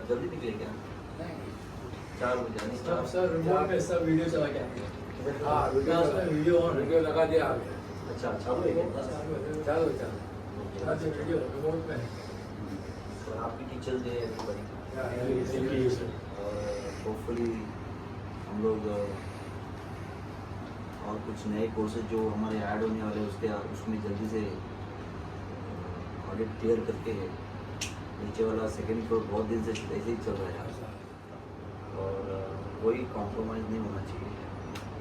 जल्दी निकले क्या? 4 बजे नहीं सब सर रिमोट में सब वीडियो चला गया हाँ क्लास में वीडियो ऑन वीडियो लगा दिया आगे अच्छा चालू है क्या? चलो आज वीडियो रिमोट में और आपकी टीचर्स डे है बड़ी चलो और होपफुली हम लोग और कुछ नए कोर्सेज जो हमारे ऐड होने वाले हैं उसमें जल्दी से ऑडिट क्लियर करके नीचे वाला सेकंड फ्लोर बहुत दिन से ऐसे ही चल रहा है और कोई कॉम्प्रोमाइज़ नहीं होना चाहिए।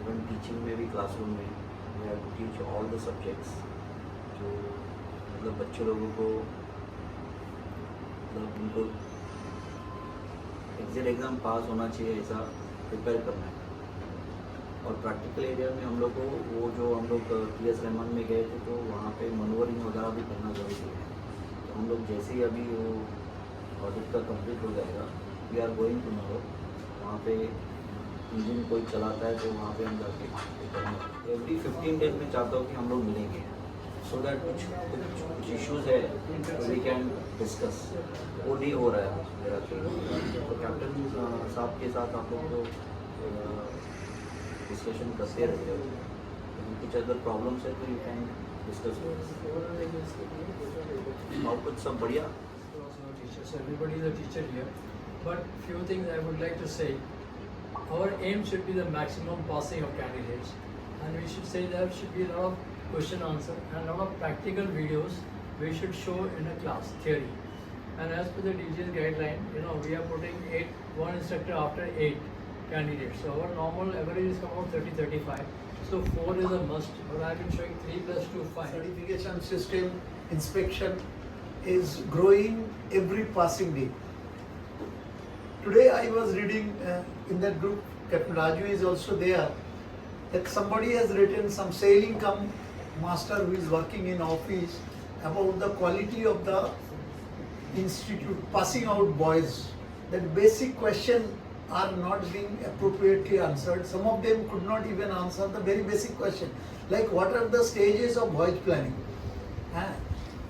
इवन टीचिंग में भी क्लासरूम में we have to teach all the subjects जो मतलब बच्चे लोगों को मतलब उनको एग्ज़ाम पास होना चाहिए ऐसा प्रिपेयर करना है। और प्रैक्टिकल एरिया में हम लोग को वो जो हम लोग TS रहमान में गए थे तो वहाँ पे मनोवरिंग वगैरह भी करना ज़रूरी है। तो हम लोग जैसे ही अभी वो ऑडिट का कंप्लीट हो जाएगा we are going to know वहाँ पे इंजन कोई चलाता है तो वहाँ पे हम जाके एवरी 15 डेज में चाहता हूँ कि हम लोग मिलेंगे सो दैट कुछ इश्यूज़ है वी कैन डिस्कस। वो नहीं हो रहा है मेरा तो कैप्टन साहब के साथ आप लोग तो डिस्कशन करते रहते हो कुछ अगर प्रॉब्लम्स है तो यू कैन डिस्कस और कुछ सब बढ़िया। So everybody is a teacher here, but few things I would like to say. Our aim should be the maximum passing of candidates, and we should say there should be a lot of question answer and a lot of practical videos we should show in a class theory. And as per the DG's guideline, we are putting one instructor after 8 candidates. So our normal average is about 30-35. So 4 is a must, but I have been showing 3 + 2 5. Certification system inspection is growing every passing day. Today I was reading in that group, Captain Raju is also there, that somebody has written, some sailing master who is working in office, about the quality of the institute passing out boys. That basic question are not being appropriately answered. Some of them could not even answer the very basic question, like what are the stages of voyage planning?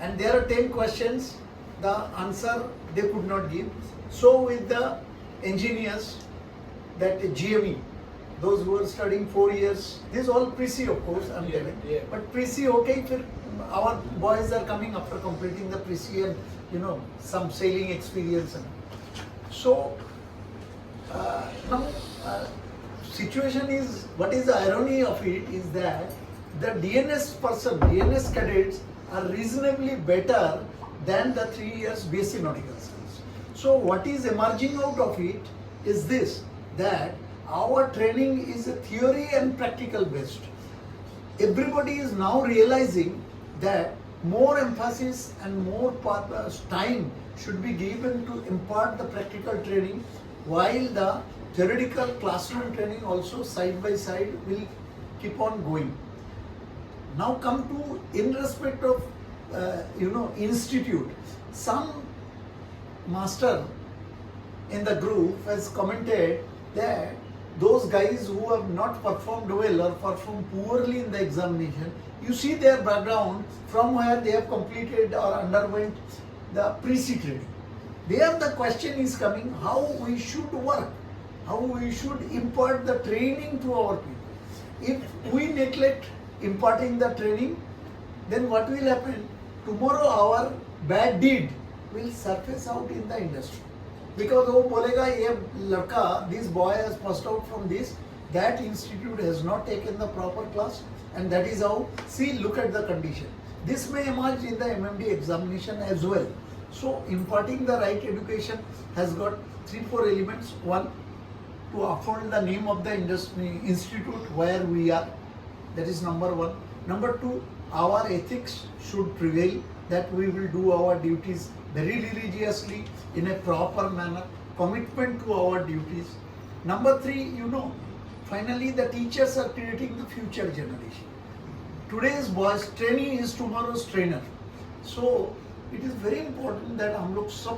And there are 10 questions, the answer they could not give. So with the engineers, that GME, those who are studying 4 years, this is all pre-C of course, I'm telling. Yeah. But pre-C, okay, our boys are coming after completing the pre-C and some sailing experience. So now situation is, what is the irony of it is that the DNS cadets are reasonably better than the 3 years BSc Nautical Science. So what is emerging out of it is this, that our training is a theory and practical based. Everybody is now realizing that more emphasis and more time should be given to impart the practical training, while the theoretical classroom training also side by side will keep on going. Now come to, in respect of institute, some master in the group has commented that those guys who have not performed well or performed poorly in the examination, you see their background from where they have completed or underwent the pre-C training. There the question is coming, how we should work, how we should impart the training to our people. If we neglect imparting the training, then what will happen? Tomorrow our bad deed will surface out in the industry. Because वो बोलेगा ये लड़का, this boy has passed out from this, that institute has not taken the proper class, and that is how, see, look at the condition. This may emerge in the MMD examination as well. So imparting the right education has got 3-4 elements. One, to uphold the name of the institute where we are, that is number 1. Number 2, our ethics should prevail, that we will do our duties very religiously in a proper manner, commitment to our duties. Number 3, finally the teachers are creating the future generation. Today's boys, trainee is tomorrow's trainer. So it is very important that हम लोग सब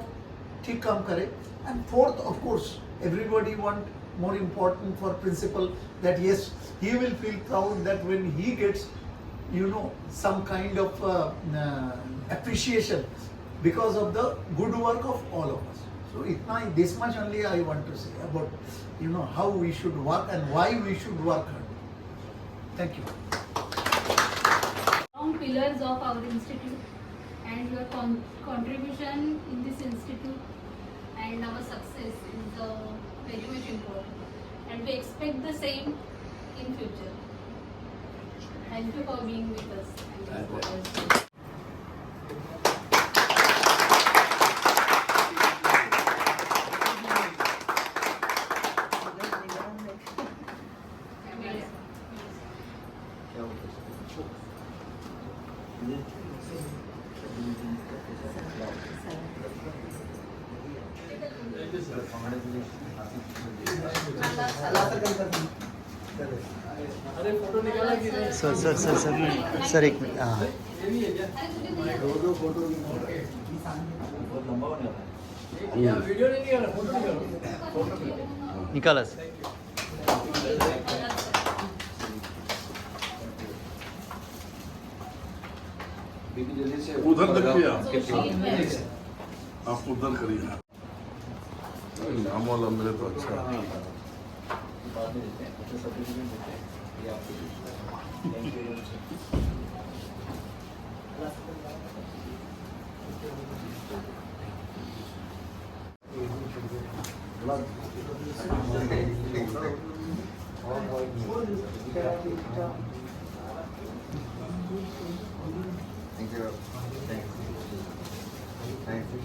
ठीक काम करें. And fourth, of course, everybody want more important for principal, that yes, he will feel proud that when he gets some kind of appreciation because of the good work of all of us. So this much only I want to say about how we should work and why we should work hard. Thank you. Strong pillars of our institute and your contribution in this institute and our success is very much important, and we expect the same in future. Thank you for being with us. Thank you for us. क्या होता अरे photo निकाला कि नहीं? Sir एक minute हाँ बहुत लंबा होने वाला है। या वीडियो नहीं निकाला, फोटो निकालो। निकाला सर उधर देखिए आप उधर करिए नाम वाला मिले तो अच्छा है। बाद में देते हैं, अच्छा सर्टिफिकेट देते हैं, ये आपको थैंक यू।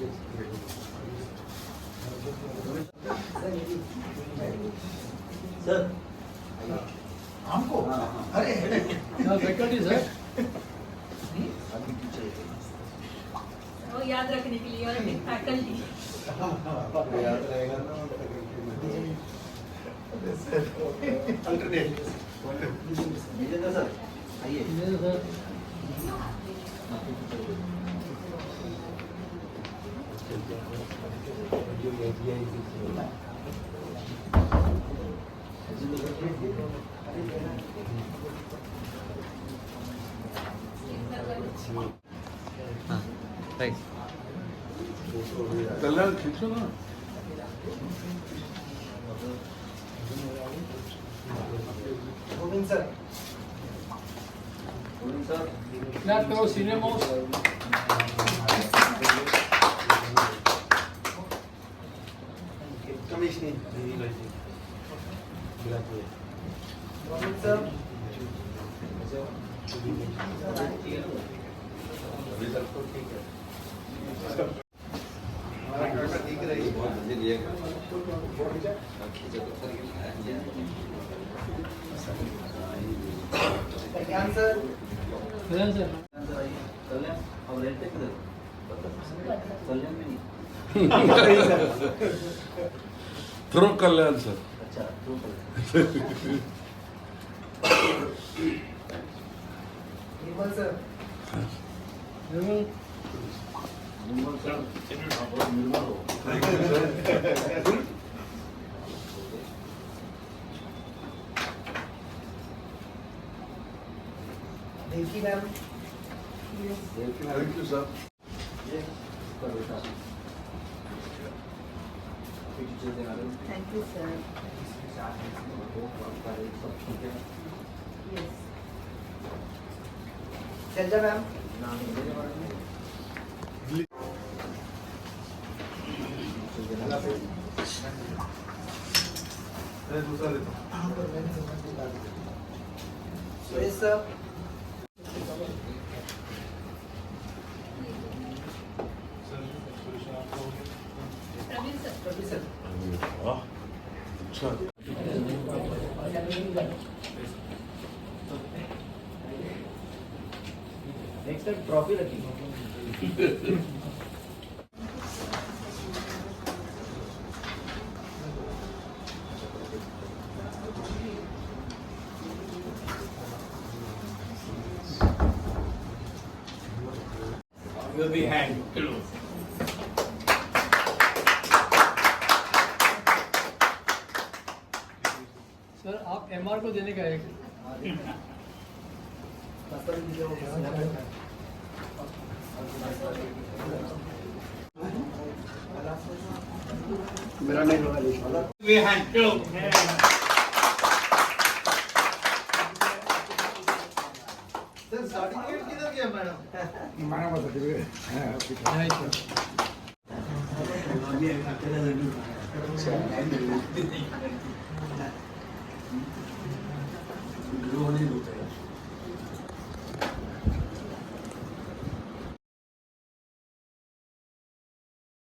सर हमको अरे फैकल्टी सर अभी टीचर वो याद रखने के लिए और फैकल्टी। विजेंद्र सर आइए। हाँ राइट कल्याण खींचो ना सर क्लैप करो सीनियर मोस्ट। कल्याण सर कल्याण अब रहते किधर? कल्याण में नहीं। थ्रो कल्याण सर अच्छा तो कल्याण। निर्मल सर आप बहुत निर्मल हो। थैंक यू सर ये कर बेटा। टीचर से आ रहे हो। Thank you, sir. आपका एक सब ठीक है। Yes. नाम मेरे बारे में दूसरा देता प्रवीण सर वाह अच्छा नेक्स्ट टाइम ट्रॉफी रखिए। will be hanged. सर आप एमआर को देने का एक मेरा नहीं होगा लिखा। सर सर्टिफिकेट किधर गया मैडम? माना मत ग्रो होने